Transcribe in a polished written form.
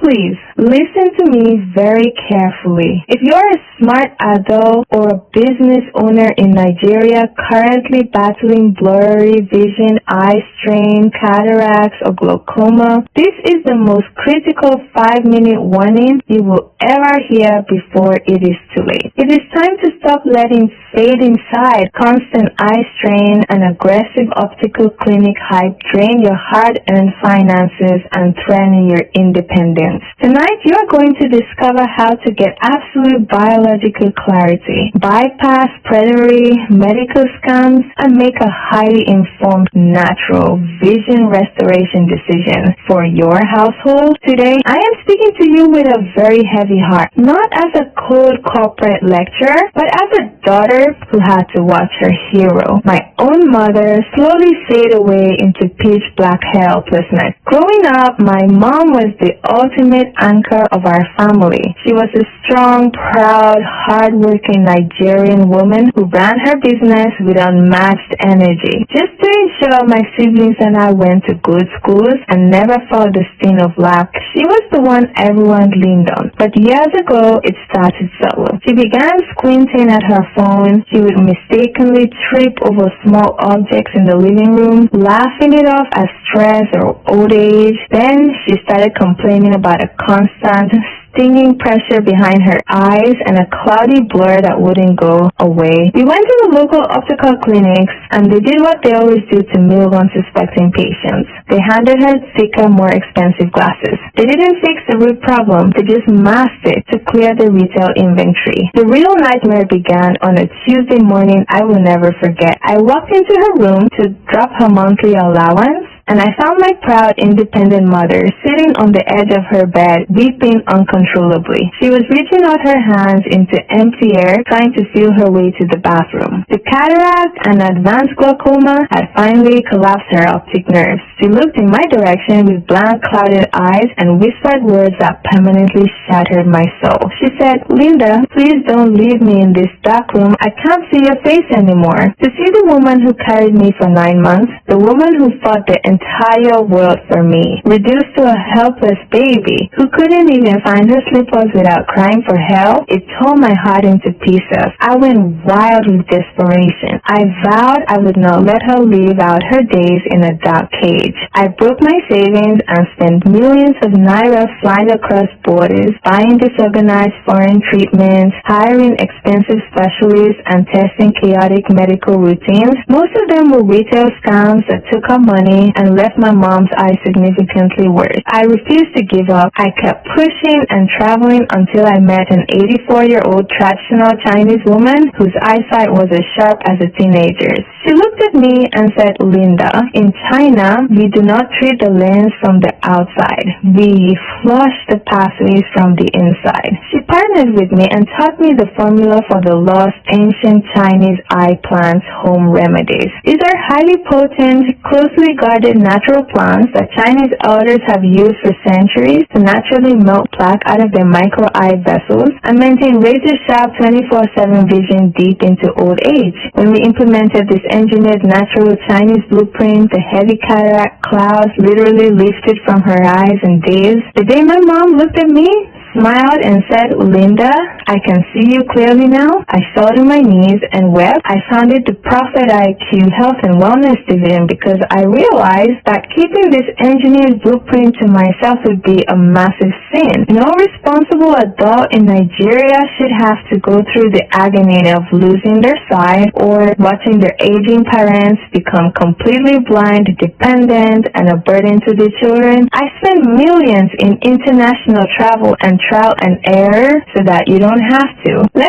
Please listen to me very carefully. If you're a smart adult or a business owner in Nigeria currently battling blurry vision, eye strain, cataracts, or glaucoma, this is the most critical 5-minute warning you will ever hear before it is too late. It is time to stop letting fade inside, constant eye strain, and aggressive optical clinic hype drain your hard-earned finances and threaten your independence. Tonight, you are going to discover how to get absolute biological clarity, bypass predatory medical scams, and make a highly informed, natural vision restoration decision for your household. Today, I am speaking to you with a very heavy heart, not as a cold corporate lecturer, but as a daughter who had to watch her hero, my own mother, slowly fade away into pitch black helplessness. Growing up, my mom was the ultimate anchor of our family. She was a strong, proud, hard-working Nigerian woman who ran her business with unmatched energy. Just to ensure my siblings and I went to good schools and never felt the sting of lack, she was the one everyone leaned on. But years ago, it started solo. She began squinting at her phone. She would mistakenly trip over small objects in the living room, laughing it off as stress or old age. Then she started complaining about a constant stinging pressure behind her eyes and a cloudy blur that wouldn't go away. We went to the local optical clinics and they did what they always do to move unsuspecting patients. They handed her thicker, more expensive glasses. They didn't fix the root problem, they just masked it to clear the retail inventory. The real nightmare began on a Tuesday morning I will never forget. I walked into her room to drop her monthly allowance, and I found my proud, independent mother sitting on the edge of her bed, weeping uncontrollably. She was reaching out her hands into empty air, trying to feel her way to the bathroom. The cataract and advanced glaucoma had finally collapsed her optic nerves. She looked in my direction with blank, clouded eyes and whispered words that permanently shattered my soul. She said, "Linda, please don't leave me in this dark room. I can't see your face anymore." To see the woman who carried me for 9 months, the woman who fought the entire world for me, reduced to a helpless baby who couldn't even find her slippers without crying for help, it tore my heart into pieces. I went wild with desperation. I vowed I would not let her live out her days in a dark cage. I broke my savings and spent millions of naira flying across borders, buying disorganized foreign treatments, hiring expensive specialists, and testing chaotic medical routines. Most of them were retail scams that took our money and left my mom's eyes significantly worse. I refused to give up. I kept pushing and traveling until I met an 84-year-old traditional Chinese woman whose eyesight was as sharp as a teenager's. She looked at me and said, "Linda, in China, we do not treat the lens from the outside. We flush the pathways from the inside." She partnered with me and taught me the formula for the lost ancient Chinese eye plants home remedies. These are highly potent, closely guarded natural plants that Chinese elders have used for centuries to naturally melt plaque out of their micro eye vessels and maintain razor-sharp 24/7 vision deep into old age. When we implemented this engineered natural Chinese blueprint, the heavy cataract clouds literally lifted from her eyes in days. The day my mom looked at me, smiled and said, "Linda, I can see you clearly now," I fell to my knees and wept. I founded the Prophet IQ Health and Wellness Division because I realized that keeping this engineered blueprint to myself would be a massive sin. No responsible adult in Nigeria should have to go through the agony of losing their sight or watching their aging parents become completely blind, dependent, and a burden to their children. I spent millions in international travel and trial and error so that you don't have to. Let's